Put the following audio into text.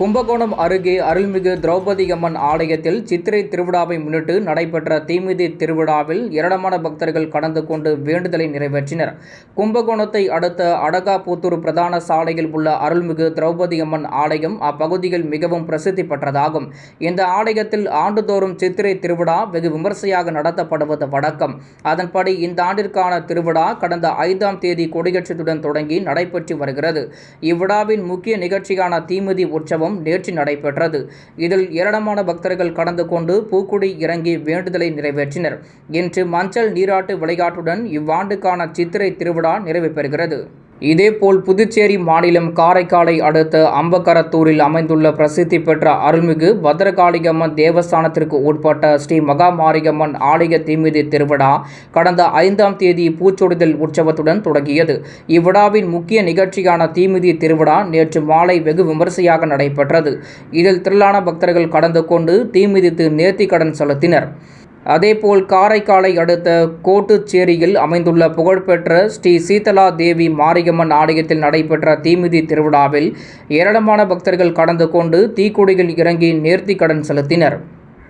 கும்பகோணம் அருகே அருள்மிகு திரௌபதி அம்மன் ஆலயத்தில் சித்திரை திருவிழாவை முன்னிட்டு நடைபெற்ற தீமிதி திருவிழாவில் ஏராளமான பக்தர்கள் கலந்து கொண்டு வேண்டுதலை நிறைவேற்றினர். கும்பகோணத்தை அடுத்த அடகாபுத்தூர் பிரதான சாலையில் உள்ள அருள்மிகு திரௌபதி அம்மன் ஆலயம் அப்பகுதியில் மிகவும் பிரசித்தி பெற்றதாகும். இந்த ஆலயத்தில் ஆண்டுதோறும் சித்திரை திருவிழா வெகு விமர்சையாக நடத்தப்படுவது வழக்கம். அதன்படி இந்த ஆண்டிற்கான திருவிழா கடந்த 5ஆம் தேதி கொடியேற்றத்துடன் தொடங்கி நடைபெற்று வருகிறது. இவ்விழாவின் முக்கிய நிகழ்ச்சியான தீமிதி உற்சவம் நேற்று நடைபெற்றது. இதில் ஏராளமான பக்தர்கள் கலந்து கொண்டு பூக்குடி இறங்கி வேண்டுதலை நிறைவேற்றினர். இன்று மஞ்சள் நீராட்டு விளையாட்டுடன் இவ்வாண்டுக்கான சித்திரை திருவிழா நிறைவு பெறுகிறது. இதேபோல் புதுச்சேரி மாநிலம் காரைக்காலை அடுத்த அம்பகரத்தூரில் அமைந்துள்ள பிரசித்தி பெற்ற அருள்மிகு பத்ரகாளியம்மன் தேவஸ்தானத்திற்கு உட்பட்ட ஸ்ரீ மகாமாரியம்மன் ஆலய தீமிதி திருவிழா கடந்த 5ஆம் தேதி பூச்சொரிதல் உற்சவத்துடன் தொடங்கியது. இவ்விழாவின் முக்கிய நிகழ்ச்சியான தீமிதி திருவிழா நேற்று மாலை வெகு விமர்சையாக நடைபெற்றது. இதில் திரளான பக்தர்கள் கலந்து கொண்டு தீமிதித்து நேர்த்திக்கடன் செலுத்தினர். அதேபோல் காரைக்காலை அடுத்த கோட்டுச்சேரியில் அமைந்துள்ள புகழ்பெற்ற ஸ்ரீ சீதலா தேவி மாரியம்மன் ஆலயத்தில் நடைபெற்ற தீமிதி திருவிழாவில் ஏராளமான பக்தர்கள் கலந்து கொண்டு தீக்குடியில் இறங்கி நேர்த்திக்கடன் செலுத்தினர்.